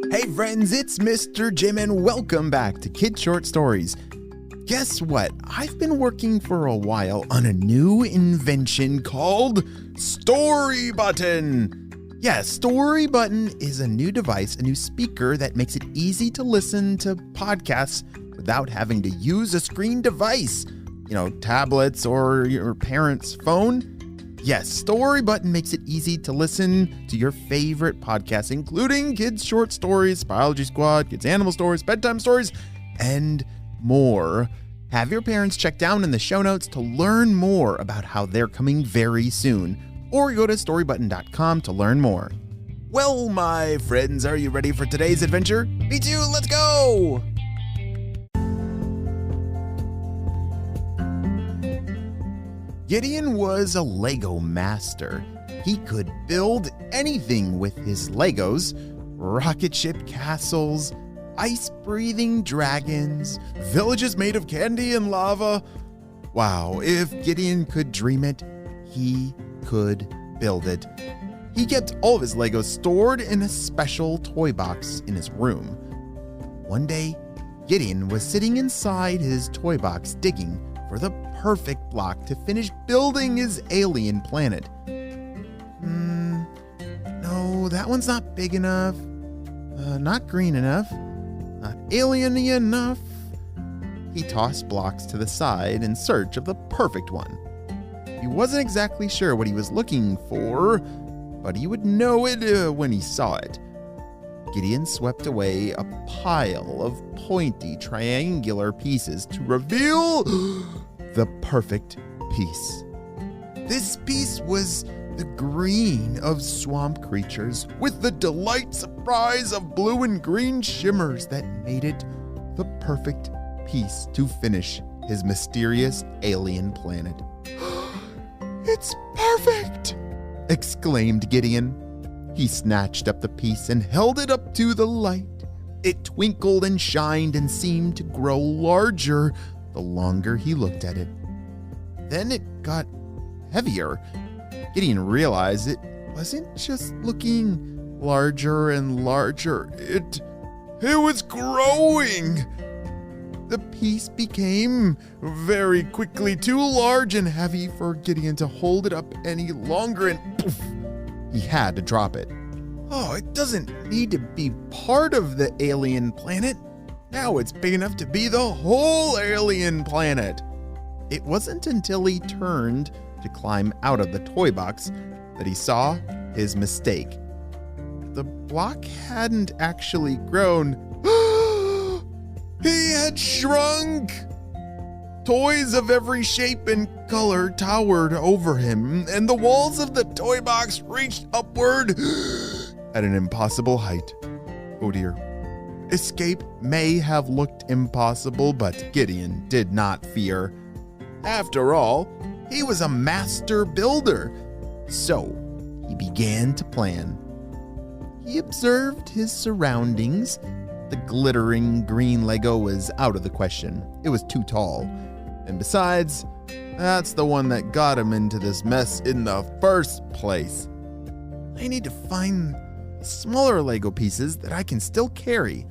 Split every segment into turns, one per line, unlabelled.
Hey friends, it's Mr. Jim and welcome back to Kid Short Stories. Guess what? I've been working for a while on a new invention called Story Button. Yeah, Story Button is a new device, a new speaker that makes it easy to listen to podcasts without having to use a screen device. Tablets or your parents' phone. Yes, Story Button makes it easy to listen to your favorite podcasts, including Kids Short Stories, Biology Squad, Kids Animal Stories, Bedtime Stories, and more. Have your parents check down in the show notes to learn more about how they're coming very soon, or go to storybutton.com to learn more. Well, my friends, are you ready for today's adventure? Me too, let's go! Gideon was a Lego master. He could build anything with his Legos: rocket ship castles, ice-breathing dragons, villages made of candy and lava. Wow, if Gideon could dream it, he could build it. He kept all of his Legos stored in a special toy box in his room. One day, Gideon was sitting inside his toy box digging for the perfect block to finish building his alien planet. No, that one's not big enough. Not green enough. Not alien-y enough. He tossed blocks to the side in search of the perfect one. He wasn't exactly sure what he was looking for, but he would know it when he saw it. Gideon swept away a pile of pointy, triangular pieces to reveal the perfect piece. This piece was the green of swamp creatures with the delight surprise of blue and green shimmers that made it the perfect piece to finish his mysterious alien planet. "It's perfect!" exclaimed Gideon. He snatched up the piece and held it up to the light. It twinkled and shined and seemed to grow larger the longer he looked at it. Then it got heavier. Gideon realized it wasn't just looking larger and larger. It was growing. The piece became very quickly too large and heavy for Gideon to hold it up any longer, and poof, he had to drop it. Oh, it doesn't need to be part of the alien planet. Now it's big enough to be the whole alien planet. It wasn't until he turned to climb out of the toy box that he saw his mistake. The block hadn't actually grown. He had shrunk! Toys of every shape and color towered over him, and the walls of the toy box reached upward at an impossible height. Oh dear. Escape may have looked impossible, but Gideon did not fear. After all, he was a master builder, so he began to plan. He observed his surroundings. The glittering green Lego was out of the question. It was too tall. And besides, that's the one that got him into this mess in the first place. I need to find smaller Lego pieces that I can still carry.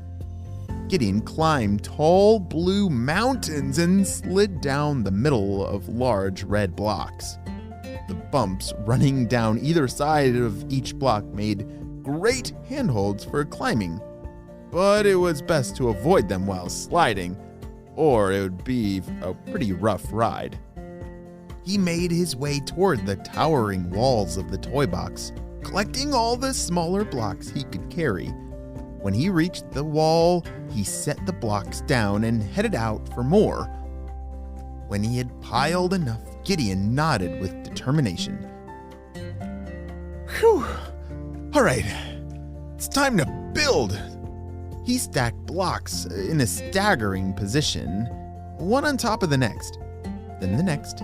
Gideon climbed tall blue mountains and slid down the middle of large red blocks. The bumps running down either side of each block made great handholds for climbing, but it was best to avoid them while sliding, or it would be a pretty rough ride. He made his way toward the towering walls of the toy box, collecting all the smaller blocks he could carry. When he reached the wall, he set the blocks down and headed out for more. When he had piled enough, Gideon nodded with determination. Whew! All right, it's time to build. He stacked blocks in a staggering position, one on top of the next, then the next,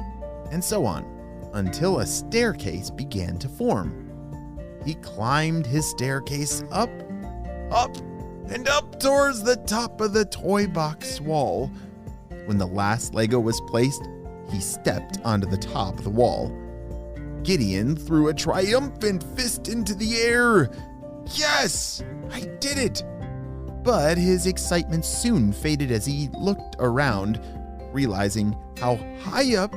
and so on, until a staircase began to form. He climbed his staircase up, and up towards the top of the toy box wall. When the last Lego was placed, he stepped onto the top of the wall. Gideon threw a triumphant fist into the air. Yes, I did it! But his excitement soon faded as he looked around, realizing how high up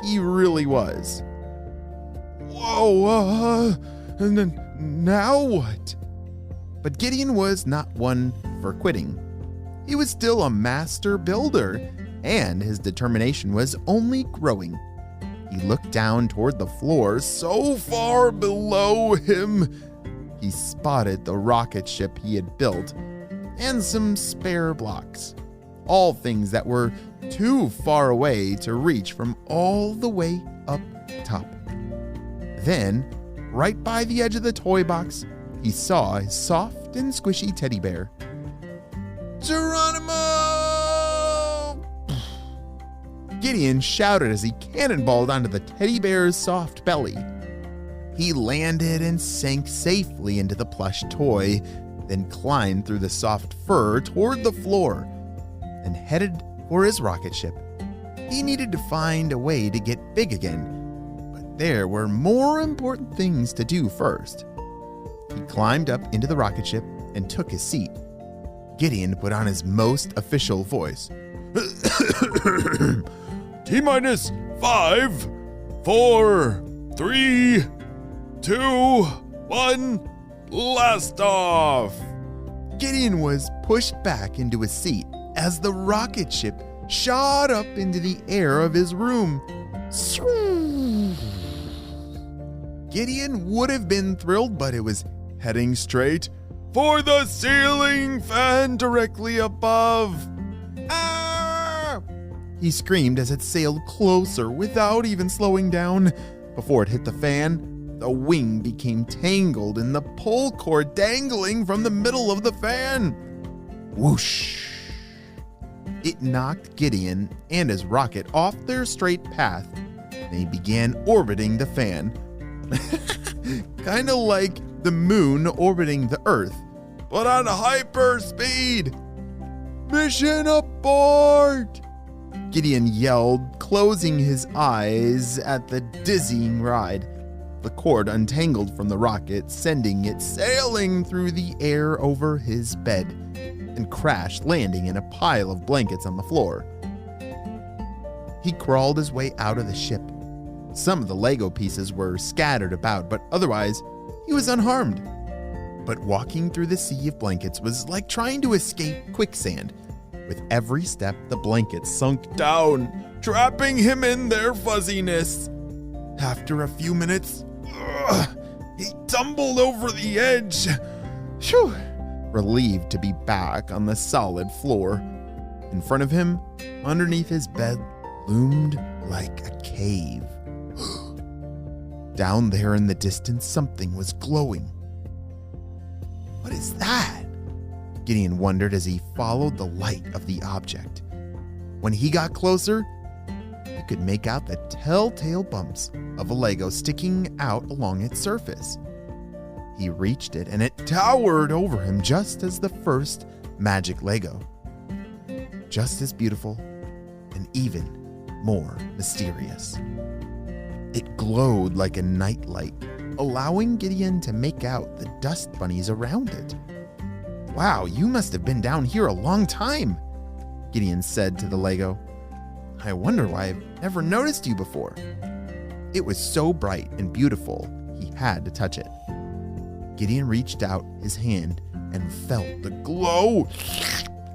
he really was. Whoa, now what? But Gideon was not one for quitting. He was still a master builder, and his determination was only growing. He looked down toward the floor so far below him. He spotted the rocket ship he had built and some spare blocks, all things that were too far away to reach from all the way up top. Then, right by the edge of the toy box, he saw a soft and squishy teddy bear. Geronimo! Gideon shouted as he cannonballed onto the teddy bear's soft belly. He landed and sank safely into the plush toy, then climbed through the soft fur toward the floor and headed for his rocket ship. He needed to find a way to get big again, but there were more important things to do first. He climbed up into the rocket ship and took his seat. Gideon put on his most official voice. T-minus 5, 4, 3, 2, 1, blast off! Gideon was pushed back into his seat as the rocket ship shot up into the air of his room. Gideon would have been thrilled, but it was heading straight for the ceiling fan directly above. Ah! He screamed as it sailed closer without even slowing down. Before it hit the fan, the wing became tangled in the pull cord dangling from the middle of the fan. Whoosh! It knocked Gideon and his rocket off their straight path. They began orbiting the fan. Kinda like the moon orbiting the Earth, but on hyperspeed. Mission abort! Gideon yelled, closing his eyes at the dizzying ride. The cord untangled from the rocket, sending it sailing through the air over his bed and crashed, landing in a pile of blankets on the floor. He crawled his way out of the ship. Some of the Lego pieces were scattered about, but otherwise, he was unharmed. But walking through the sea of blankets was like trying to escape quicksand. With every step, the blankets sunk down, trapping him in their fuzziness. After a few minutes, he tumbled over the edge. Phew! Relieved to be back on the solid floor. In front of him, underneath his bed, loomed like a cave. Down there in the distance, something was glowing. What is that? Gideon wondered as he followed the light of the object. When he got closer, he could make out the telltale bumps of a Lego sticking out along its surface. He reached it and it towered over him just as the first magic Lego. Just as beautiful and even more mysterious. It glowed like a nightlight, allowing Gideon to make out the dust bunnies around it. Wow, you must have been down here a long time, Gideon said to the Lego. I wonder why I've never noticed you before. It was so bright and beautiful, he had to touch it. Gideon reached out his hand and felt the glow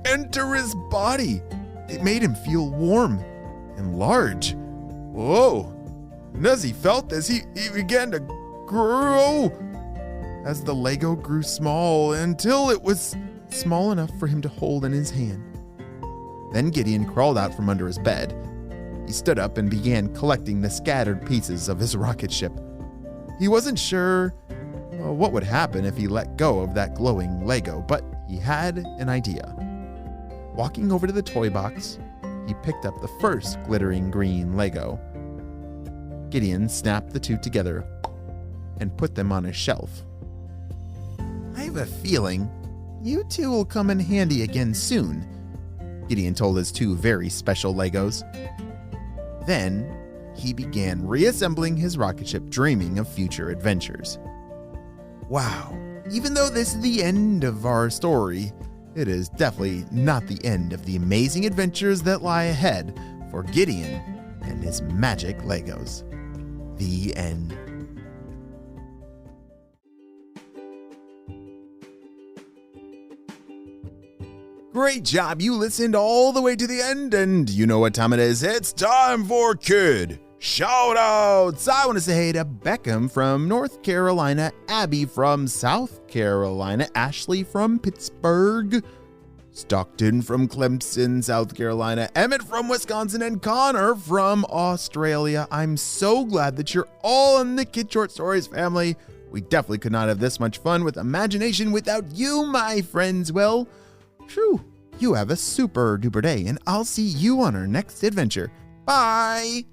enter his body. It made him feel warm and large. Whoa! And as he felt this, he began to grow as the Lego grew small until it was small enough for him to hold in his hand. Then Gideon crawled out from under his bed. He stood up and began collecting the scattered pieces of his rocket ship. He wasn't sure what would happen if he let go of that glowing Lego, but he had an idea. Walking over to the toy box, he picked up the first glittering green Lego. Gideon snapped the two together and put them on a shelf. I have a feeling you two will come in handy again soon, Gideon told his two very special Legos. Then he began reassembling his rocket ship, dreaming of future adventures. Wow, even though this is the end of our story, it is definitely not the end of the amazing adventures that lie ahead for Gideon and his magic Legos. The end. Great job, you listened all the way to the end, and you know what time it is. It's time for Kid Shoutouts! I want to say hey to Beckham from North Carolina, Abby from South Carolina, Ashley from Pittsburgh, Stockton from Clemson, South Carolina, Emmett from Wisconsin, and Connor from Australia. I'm so glad that you're all in the Kid Short Stories family. We definitely could not have this much fun with imagination without you, my friends. Well, phew, you have a super duper day, and I'll see you on our next adventure. Bye!